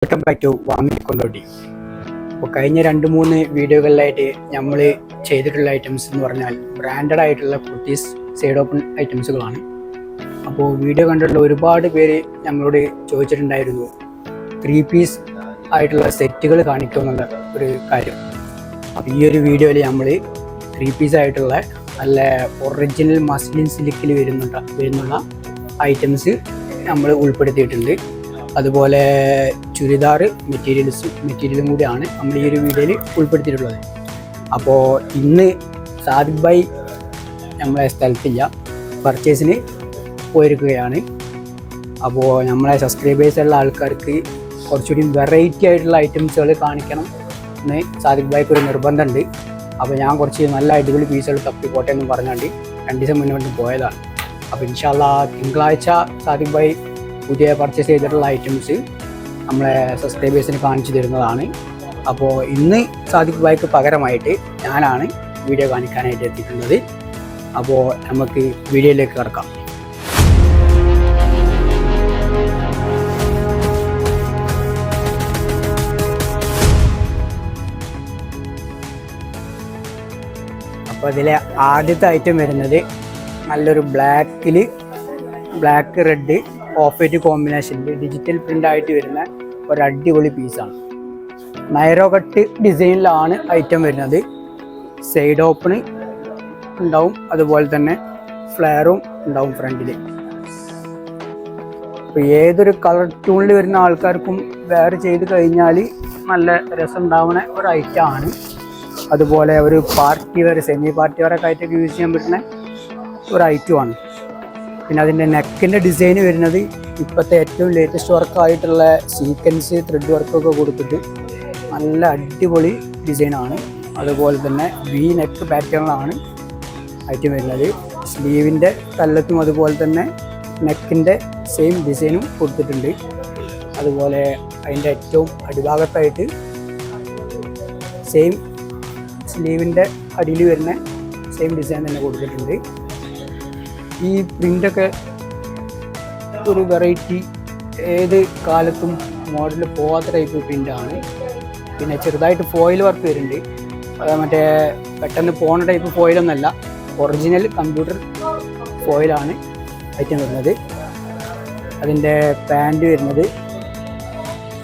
Welcome back to വാങ്ങിക്കൊണ്ടോട്ടി. അപ്പോൾ കഴിഞ്ഞ 2-3 വീഡിയോകളിലായിട്ട് നമ്മൾ ചെയ്തിട്ടുള്ള ഐറ്റംസ് എന്ന് പറഞ്ഞാൽ ബ്രാൻഡഡ് ആയിട്ടുള്ള കുർത്തീസ് സൈഡ് ഓപ്പൺ ഐറ്റംസുകളാണ്. അപ്പോൾ വീഡിയോ കണ്ടിട്ടുള്ള ഒരുപാട് പേര് ഞങ്ങളോട് ചോദിച്ചിട്ടുണ്ടായിരുന്നു 3 പീസ് ആയിട്ടുള്ള സെറ്റുകൾ കാണിക്കുമെന്നുള്ള ഒരു കാര്യം. അപ്പോൾ ഈ ഒരു വീഡിയോയിൽ നമ്മൾ 3 പീസ് ആയിട്ടുള്ള നല്ല ഒറിജിനൽ മസ്ലിൻ സിൽക്കിൽ വരുന്നുള്ള ഐറ്റംസ് നമ്മൾ ഉൾപ്പെടുത്തിയിട്ടുണ്ട്. അതുപോലെ ചുരിദാർ മെറ്റീരിയലും കൂടിയാണ് നമ്മൾ ഈ ഒരു വീഡിയോയിൽ ഉൾപ്പെടുത്തിയിട്ടുള്ളത്. അപ്പോൾ ഇന്ന് സാദിഖ് ഭായ് നമ്മളെ സ്ഥലത്തില്ല, പർച്ചേസിന് പോയിരിക്കുകയാണ്. അപ്പോൾ നമ്മളെ സബ്സ്ക്രൈബേഴ്സുള്ള ആൾക്കാർക്ക് കുറച്ചുകൂടി വെറൈറ്റി ആയിട്ടുള്ള ഐറ്റംസുകൾ കാണിക്കണം എന്ന് സാദിഖ് ഭായ്ക്ക് ഒരു നിർബന്ധമുണ്ട്. അപ്പോൾ ഞാൻ കുറച്ച് നല്ല അടിപൊളി പീസുകൾ തപ്പിക്കോട്ടെ എന്ന് പറഞ്ഞുകൊണ്ട് 2 ദിവസം മുന്നോട്ട് പോയതാണ്. അപ്പോൾ ഇൻഷാ അല്ലാഹ് തിങ്കളാഴ്ച സാദിഖ് ഭായ് പുതിയ പർച്ചേസ് ചെയ്തിട്ടുള്ള ഐറ്റംസ് നമ്മളെ സബ്സ്ക്രൈബേഴ്സിന് കാണിച്ചു തരുന്നതാണ്. അപ്പോൾ ഇന്ന് സാദിഖ് ഭായ്ക്ക് പകരമായിട്ട് ഞാനാണ് വീഡിയോ കാണിക്കാനായിട്ട് എത്തിയിട്ടുള്ളത്. അപ്പോൾ നമുക്ക് വീഡിയോയിലേക്ക് കിടക്കാം. അപ്പോൾ ഇതിലെ ആദ്യത്തെ ഐറ്റം വരുന്നത് നല്ലൊരു ബ്ലാക്ക് റെഡ് ഓഫ് വൈറ്റ് കോമ്പിനേഷനിൽ ഡിജിറ്റൽ പ്രിൻ്റ് ആയിട്ട് വരുന്ന ഒരു അടിപൊളി പീസാണ്. നൈറോ കട്ട് ഡിസൈനിലാണ് ഐറ്റം വരുന്നത്. സൈഡ് ഓപ്പൺ ഉണ്ടാവും, അതുപോലെ തന്നെ ഫ്ലെയറും ഉണ്ടാവും ഫ്രണ്ടിൽ. അപ്പോൾ ഏതൊരു കളർ ടൂണിൽ വരുന്ന ആൾക്കാർക്കും വെയർ ചെയ്ത് കഴിഞ്ഞാൽ നല്ല രസം ഉണ്ടാവുന്ന ഒരു ഐറ്റമാണ്. അതുപോലെ ഒരു party wear, semi party wear ഒക്കെ ആയിട്ടൊക്കെ യൂസ് ചെയ്യാൻ പറ്റുന്ന ഒരു ഐറ്റമാണ്. പിന്നെ അതിൻ്റെ നെക്കിൻ്റെ ഡിസൈൻ വരുന്നത് ഇപ്പോഴത്തെ ഏറ്റവും ലേറ്റസ്റ്റ് വർക്കായിട്ടുള്ള സീക്വൻസ് ത്രെഡ് വർക്കൊക്കെ കൊടുത്തിട്ട് നല്ല അടിപൊളി ഡിസൈനാണ്. അതുപോലെ തന്നെ വി നെക്ക് പാറ്റേണിലാണ് ഐറ്റം വരുന്നത്. സ്ലീവിൻ്റെ തല്ലത്തും അതുപോലെ തന്നെ നെക്കിൻ്റെ സെയിം ഡിസൈനും കൊടുത്തിട്ടുണ്ട്. അതുപോലെ അതിൻ്റെ ഏറ്റവും അടിഭാഗത്തായിട്ട് സെയിം സ്ലീവിൻ്റെ അടിയിൽ വരുന്ന സെയിം ഡിസൈൻ തന്നെ കൊടുത്തിട്ടുണ്ട്. ഈ പ്രിൻ്റൊക്കെ ഒരു വെറൈറ്റി, ഏത് കാലത്തും മോഡൽ പോകാത്ത ടൈപ്പ് പ്രിൻ്റാണ്. പിന്നെ ചെറുതായിട്ട് ഫോയിൽ വർക്ക് വരുന്നുണ്ട്. അത് മറ്റേ പെട്ടെന്ന് പോകുന്ന ടൈപ്പ് ഫോയിലൊന്നല്ല, ഒറിജിനൽ കമ്പ്യൂട്ടർ ഫോയിലാണ് ഐറ്റം വരുന്നത്. അതിൻ്റെ പാൻറ് വരുന്നത്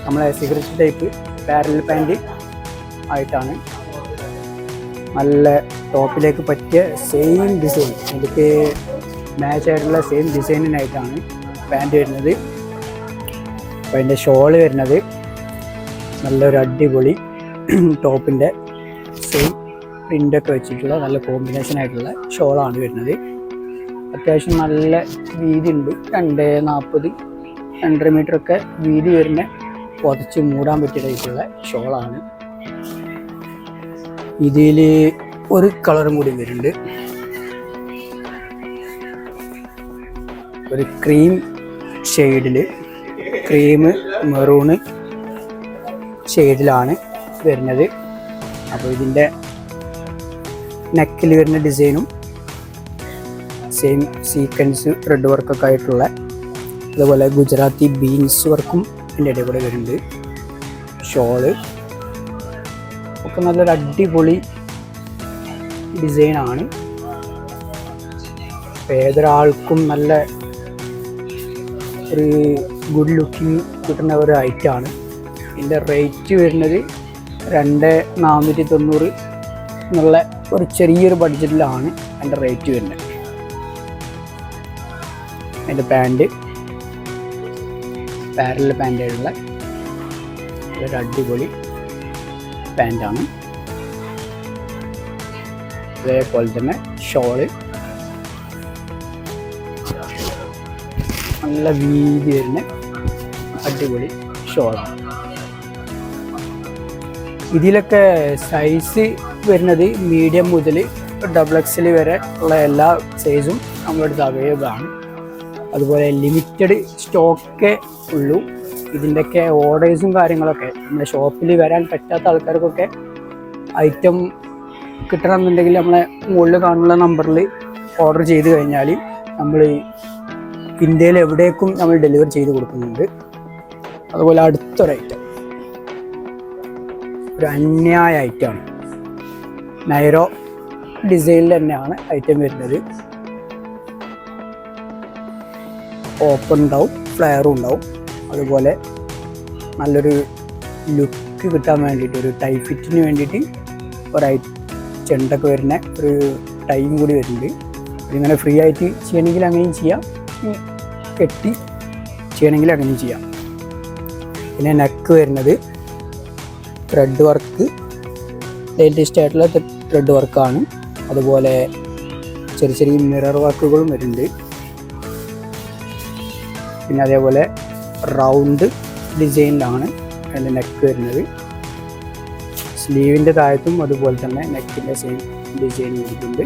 നമ്മളെ സിഗരറ്റ് ടൈപ്പ് പാരലൽ പാൻറ് ആയിട്ടാണ്. നല്ല ടോപ്പിലേക്ക് പറ്റിയ സെയിം ഡിസൈൻ, എനിക്ക് മാച്ച് ആയിട്ടുള്ള സെയിം ഡിസൈനിനായിട്ടാണ് പാൻറ് വരുന്നത്. അപ്പോൾ അതിൻ്റെ ഷോള് വരുന്നത് നല്ലൊരു അടിപൊളി ടോപ്പിൻ്റെ സെയിം പ്രിൻ്റൊക്കെ വെച്ചിട്ടുള്ള നല്ല കോമ്പിനേഷൻ ആയിട്ടുള്ള ഷോളാണ് വരുന്നത്. അത്യാവശ്യം നല്ല വീതി ഉണ്ട്, 2.40 2.5 മീറ്ററൊക്കെ വീതി വരുന്ന പുതച്ച് മൂടാൻ പറ്റിയ ടൈപ്പുള്ള ഷോളാണ്. ഇതിൽ ഒരു കളറും കൂടി വരുന്നുണ്ട്, ഒരു ക്രീം ഷെയ്ഡിൽ, ക്രീം മെറൂണ് ഷെയ്ഡിലാണ് വരുന്നത്. അപ്പോൾ ഇതിൻ്റെ നെക്കിൽ വരുന്ന ഡിസൈനും സെയിം സീക്വൻസ് റെഡ് വർക്കൊക്കെ ആയിട്ടുള്ള, അതുപോലെ ഗുജറാത്തി ബീൻസ് വർക്കും ഇതിൻ്റെ ഇടയിൽ കൂടെ വരുന്നുണ്ട്. ഷോള് ഒക്കെ നല്ലൊരു അടിപൊളി ഡിസൈനാണ്. അപ്പോൾ ഏതൊരാൾക്കും നല്ല ഒരു ഗുഡ് ലുക്കിങ് കിട്ടുന്ന ഒരു ഐറ്റമാണ്. ഇതിൻ്റെ റേറ്റ് വരുന്നത് 2,490 എന്നുള്ള ഒരു ചെറിയൊരു ബഡ്ജറ്റിലാണ് അതിൻ്റെ റേറ്റ് വരുന്നത്. അതിൻ്റെ പാൻറ് പാരലൽ പാൻറ്റായിട്ടുള്ള ഒരു അടിപൊളി പാൻറ്റാണ്. അതേപോലെ തന്നെ ഷോള് നല്ല വീതി വരുന്ന അടിപൊളി ഷോളാണ്. ഇതിലൊക്കെ സൈസ് വരുന്നത് മീഡിയം മുതൽ XXL വരെ ഉള്ള എല്ലാ സൈസും നമ്മുടെ അടുത്ത് അവൈലബിൾ ആണ്. അതുപോലെ ലിമിറ്റഡ് സ്റ്റോക്കേ ഉള്ളൂ. ഇതിൻ്റെയൊക്കെ ഓർഡേഴ്സും കാര്യങ്ങളൊക്കെ നമ്മുടെ ഷോപ്പിൽ വരാൻ പറ്റാത്ത ആൾക്കാർക്കൊക്കെ ഐറ്റം കിട്ടണമെന്നുണ്ടെങ്കിൽ നമ്മളെ മുകളിൽ കാണുന്ന നമ്പറിൽ ഓർഡർ ചെയ്ത് കഴിഞ്ഞാൽ നമ്മൾ ഇന്ത്യയിൽ എവിടേക്കും നമ്മൾ ഡെലിവർ ചെയ്ത് കൊടുക്കുന്നുണ്ട്. അതുപോലെ അടുത്തൊരു ഐറ്റം ഒരു അന്യായ ഐറ്റമാണ്. നൈറോ ഡിസൈനിൽ തന്നെയാണ് ഐറ്റം വരുന്നത്. ഓപ്പൺ ഉണ്ടാവും, ഫ്ലെയറും ഉണ്ടാവും. അതുപോലെ നല്ലൊരു ലുക്ക് കിട്ടാൻ വേണ്ടിയിട്ട്, ഒരു ടൈ ഫിറ്റിന് വേണ്ടിയിട്ട് ചെണ്ടൊക്കെ വരുന്ന ഒരു ടൈം കൂടി വരുന്നുണ്ട്. ഇതിങ്ങനെ ഫ്രീ ആയിട്ട് ചെയ്യണമെങ്കിൽ അങ്ങനെയും ചെയ്യാം, കെട്ടി ചെയ്യണമെങ്കിൽ അങ്ങനെയും ചെയ്യാം. പിന്നെ നെക്ക് വരുന്നത് ത്രെഡ് വർക്ക്, ലേറ്റസ്റ്റ് ആയിട്ടുള്ള ത്രെഡ് വർക്കാണ്. അതുപോലെ ചെറിയ ചെറിയ മിറർ വർക്കുകളും വരുന്നുണ്ട്. പിന്നെ അതേപോലെ റൗണ്ട് ഡിസൈനിലാണ് അതിൻ്റെ നെക്ക് വരുന്നത്. സ്ലീവിൻ്റെ താഴത്തും അതുപോലെ തന്നെ നെക്കിൻ്റെ സെയിം ഡിസൈൻ കൊടുക്കുന്നുണ്ട്.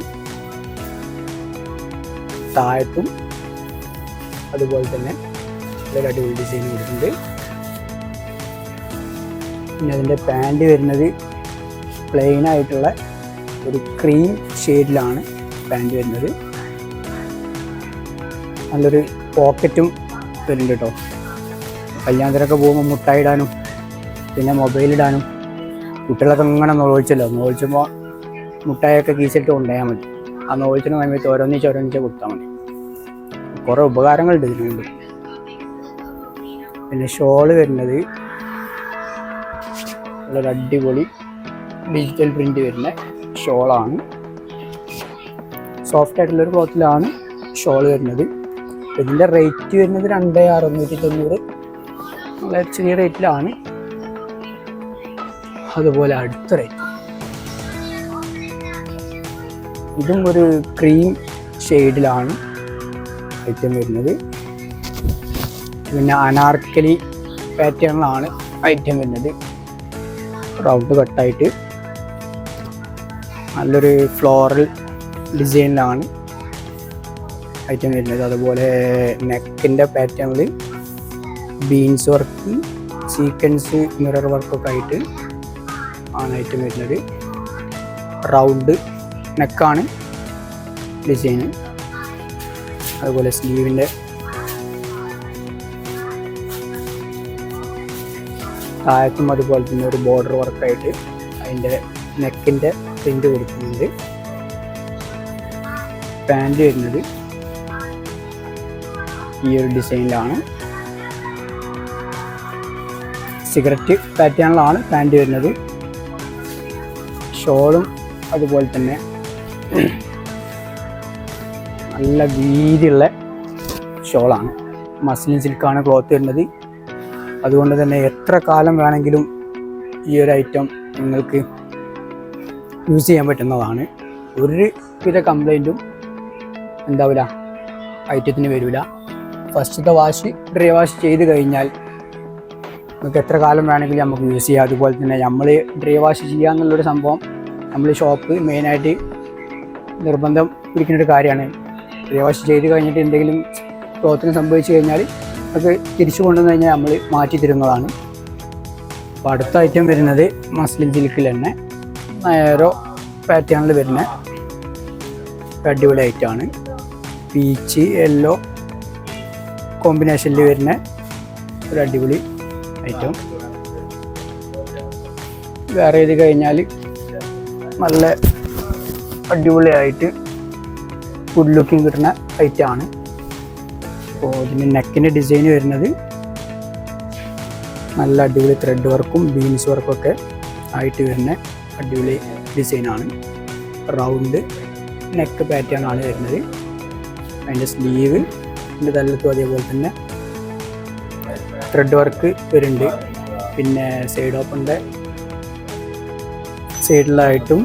താഴത്തും അതുപോലെ തന്നെ ഒരു അടിപൊളി ഡിസൈൻ കൊടുക്കുന്നുണ്ട്. പിന്നെ അതിൻ്റെ പാൻറ് വരുന്നത് പ്ലെയിൻ ആയിട്ടുള്ള ഒരു ക്രീം ഷെയ്ഡിലാണ് പാൻറ് വരുന്നത്. നല്ലൊരു പോക്കറ്റും വരുന്നുണ്ട് കേട്ടോ. കല്യാണത്തിനൊക്കെ പോകുമ്പോൾ മുട്ടായി ഇടാനും പിന്നെ മൊബൈലിടാനും. കുട്ടികളൊക്കെ ഇങ്ങനെ നോളിച്ചപ്പോൾ മുട്ടായൊക്കെ കീസിട്ട് കൊണ്ടുപോയാൽ മതി. ആ നോളിച്ചിന് സമയത്ത് ഓരോന്നിച്ച് കൊടുത്താൽ മതി. കുറേ ഉപകാരങ്ങളുണ്ട് ഇതിനുണ്ട്. പിന്നെ ഷോള് വരുന്നത് നല്ലൊരു അടിപൊളി ഡിജിറ്റൽ പ്രിൻ്റ് വരുന്ന ഷോളാണ്. സോഫ്റ്റ് ആയിട്ടുള്ളൊരു ക്ലോത്തിലാണ് ഷോൾ വരുന്നത്. ഇതിൻ്റെ റേറ്റ് വരുന്നത് 2690, നല്ല ചെറിയ റേറ്റിലാണ്. അതുപോലെ അടുത്ത റേറ്റ് ഇതും ഒരു ക്രീം ഷെയ്ഡിലാണ് ഐറ്റം വരുന്നത്. പിന്നെ അനാർക്കലി പാറ്റേണിലാണ് ഐറ്റം വരുന്നത്. റൗണ്ട് കട്ടായിട്ട് നല്ലൊരു ഫ്ലോറൽ ഡിസൈനിലാണ് ഐറ്റം വരുന്നത്. അതുപോലെ നെക്കിൻ്റെ പാറ്റേണിൽ ബീൻസ് വർക്ക്, സീക്വൻസ്, മിറർ വർക്കൊക്കെ ആയിട്ട് ആണ് ഐറ്റം വരുന്നത്. റൗണ്ട് നെക്കാണ് ഡിസൈന്. അതുപോലെ സ്ലീവിൻ്റെ താഴത്തും അതുപോലെ തന്നെ ഒരു ബോർഡർ വർക്കായിട്ട് അതിൻ്റെ നെക്കിൻ്റെ പ്രിൻ്റ് കൊടുക്കുന്നുണ്ട്. പാൻറ് വരുന്നത് ഈ ഒരു ഡിസൈനിലാണ്. സിഗരറ്റ് പാറ്റേണിലാണ് പാൻറ് വരുന്നത്. ഷോളും അതുപോലെ തന്നെ നല്ല വീതിയുള്ള ഷോളാണ്. മസ്ലിൻ സിൽക്കാണ് ക്ലോത്ത് വരുന്നത്. അതുകൊണ്ട് തന്നെ എത്ര കാലം വേണമെങ്കിലും ഈ ഒരു ഐറ്റം നിങ്ങൾക്ക് യൂസ് ചെയ്യാൻ പറ്റുന്നതാണ്. ഒരു വിധ കംപ്ലൈൻറ്റും എന്താവില്ല, ഐറ്റത്തിന് വരില്ല. ഫസ്റ്റത്തെ വാഷ്, ഡ്രൈ വാഷ് ചെയ്ത് കഴിഞ്ഞാൽ നമുക്ക് എത്ര കാലം വേണമെങ്കിലും നമുക്ക് യൂസ് ചെയ്യാം. അതുപോലെ തന്നെ നമ്മൾ ഡ്രൈ വാഷ് ചെയ്യുക എന്നുള്ളൊരു സംഭവം നമ്മൾ ഷോപ്പ് മെയിനായിട്ട് നിർബന്ധം പിടിക്കുന്നൊരു കാര്യമാണ്. ഡ്രൈ വാഷ് ചെയ്ത് കഴിഞ്ഞിട്ട് എന്തെങ്കിലും ക്ലോത്തിന് സംഭവിച്ചു കഴിഞ്ഞാൽ അത് തിരിച്ചു കൊണ്ടുവന്ന് കഴിഞ്ഞാൽ നമ്മൾ മാറ്റി തരുന്നതാണ്. അപ്പോൾ അടുത്ത ഐറ്റം വരുന്നത് മസ്ലിൻ സിൽക്കിൽ തന്നെ നേരോ പാറ്റേണിൽ വരുന്ന അടിപൊളി ഐറ്റമാണ്. പീച്ച് യെല്ലോ കോമ്പിനേഷനിൽ വരുന്ന ഒരു അടിപൊളി ഐറ്റം. വേറെ ചെയ്ത് കഴിഞ്ഞാൽ നല്ല അടിപൊളിയായിട്ട് ഗുഡ് ലുക്കിങ് കിട്ടുന്ന ഐറ്റമാണ്. അപ്പോൾ ഇതിന് നെക്കിൻ്റെ ഡിസൈൻ വരുന്നത് നല്ല അടിപൊളി ത്രെഡ് വർക്കും ബീൻസ് വർക്കൊക്കെ ആയിട്ട് വരുന്ന അടിപൊളി ഡിസൈനാണ്. റൗണ്ട് നെക്ക് പാറ്റേൺ ആണ് വരുന്നത്. അതിൻ്റെ സ്ലീവ് ഇതിൻ്റെ തലത്തും അതേപോലെ തന്നെ ത്രെഡ് വർക്ക് വരുന്നുണ്ട്. പിന്നെ സൈഡ് ഓപ്പണിൻ്റെ സൈഡിലായിട്ടും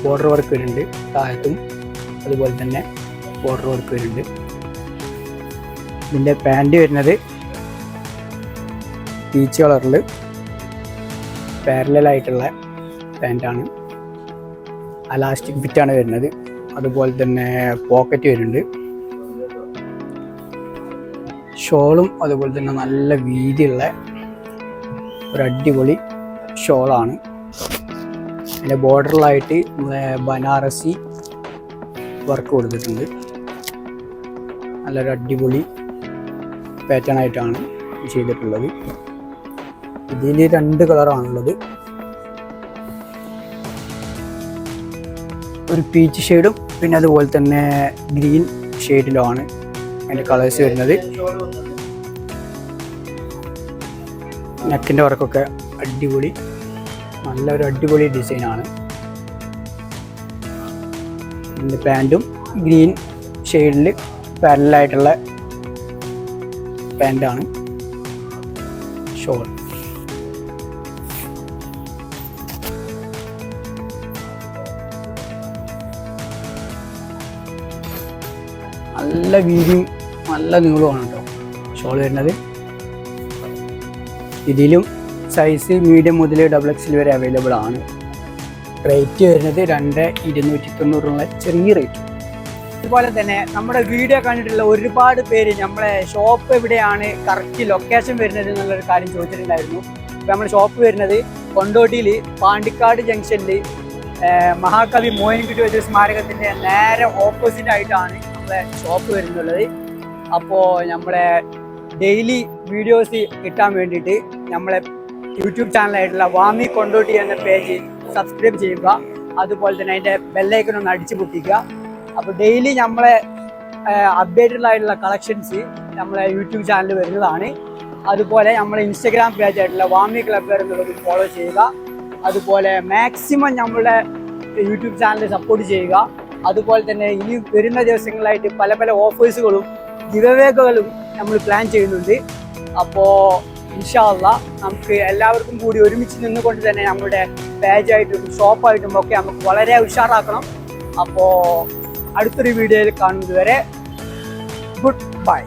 ബോർഡർ വർക്ക് വരുന്നുണ്ട്. താഴത്തും അതുപോലെ തന്നെ ബോർഡർ വർക്ക് വരുന്നുണ്ട്. ഇതിൻ്റെ പാൻറ് വരുന്നത് പീച്ച് കളറിൽ പാരലായിട്ടുള്ള പാൻറ്റാണ്. അലാസ്റ്റിക് ഫിറ്റാണ് വരുന്നത്. അതുപോലെ തന്നെ പോക്കറ്റ് വരുന്നുണ്ട്. ഷോളും അതുപോലെ തന്നെ നല്ല വീതിയുള്ള ഒരു അടിപൊളി ഷോളാണ്. അതിൻ്റെ ബോർഡറിലായിട്ട് ബനാറസി വർക്ക് കൊടുത്തിട്ടുണ്ട്. നല്ലൊരു അടിപൊളി പാറ്റേൺ ആയിട്ടാണ് ചെയ്തിട്ടുള്ളത്. ഇതിൽ 2 കളറാണുള്ളത്. ഒരു പീച്ച് ഷെയ്ഡും പിന്നെ അതുപോലെ തന്നെ ഗ്രീൻ ഷെയ്ഡിലുമാണ് അതിൻ്റെ കളേഴ്സ് വരുന്നത്. നെക്കിൻ്റെ വർക്കൊക്കെ അടിപൊളി, നല്ലൊരു അടിപൊളി ഡിസൈനാണ്. ഇതിൻ്റെ പാൻറ്റും ഗ്രീൻ ഷെയ്ഡിൽ പാരലായിട്ടുള്ള പാൻറ്റാണ്. ഷോൾ നല്ല വീതിയും നല്ല നീളമാണ് കേട്ടോ ഷോൾ വരുന്നത്. ഇതിലും സൈസ് മീഡിയം മുതൽ XXL വരെ അവൈലബിൾ ആണ്. റേറ്റ് വരുന്നത് 2,290 ചെറിയ റേറ്റ്. അതുപോലെ തന്നെ നമ്മുടെ വീഡിയോ കണ്ടിട്ടുള്ള ഒരുപാട് പേര് നമ്മളെ ഷോപ്പ് എവിടെയാണ് കറക്റ്റ് ലൊക്കേഷൻ വരുന്നത് എന്നുള്ളൊരു കാര്യം ചോദിച്ചിട്ടുണ്ടായിരുന്നു. അപ്പോൾ നമ്മുടെ ഷോപ്പ് വരുന്നത് കൊണ്ടോട്ടിയിൽ പാണ്ടിക്കാട് ജംഗ്ഷനിൽ മഹാകവി മോയിൻകുട്ടി വൈദ്യ സ്മാരകത്തിൻ്റെ നേരെ ഓപ്പോസിറ്റ് ആയിട്ടാണ് നമ്മളെ ഷോപ്പ് വരുന്നുള്ളത്. അപ്പോൾ നമ്മളെ ഡെയിലി വീഡിയോസ് കിട്ടാൻ വേണ്ടിയിട്ട് നമ്മളെ യൂട്യൂബ് ചാനലായിട്ടുള്ള വാമി കൊണ്ടോട്ടി എന്ന പേജ് സബ്സ്ക്രൈബ് ചെയ്യുക. അതുപോലെ തന്നെ അതിൻ്റെ ബെല്ലൈക്കൺ ഒന്ന് അടിച്ചു പൊട്ടിക്കുക. അപ്പോൾ ഡെയിലി നമ്മളെ അപ്ഡേറ്റഡ് ആയിട്ടുള്ള കളക്ഷൻസ് നമ്മളെ യൂട്യൂബ് ചാനൽ വരുന്നതാണ്. അതുപോലെ നമ്മളെ ഇൻസ്റ്റഗ്രാം പേജ് ആയിട്ടുള്ള വാമി ക്ലബ് എന്നുള്ളത് ഫോളോ ചെയ്യുക. അതുപോലെ മാക്സിമം നമ്മളുടെ യൂട്യൂബ് ചാനൽ സപ്പോർട്ട് ചെയ്യുക. അതുപോലെ തന്നെ ഇനി വരുന്ന ദിവസങ്ങളായിട്ട് പല പല ഓഫേഴ്സുകളും ഗിവവേകളും നമ്മൾ പ്ലാൻ ചെയ്യുന്നുണ്ട്. അപ്പോൾ ഇൻഷാ അല്ലാഹ് നമുക്ക് എല്ലാവർക്കും കൂടി ഒരുമിച്ച് നിന്നുകൊണ്ട് തന്നെ നമ്മുടെ പേജായിട്ടും ഷോപ്പായിട്ടും ഒക്കെ നമുക്ക് വളരെ ഉഷാറാക്കണം. അപ്പോൾ അടുത്തൊരു വീഡിയോയിൽ കാണുന്നത് വരെ ഗുഡ് ബൈ.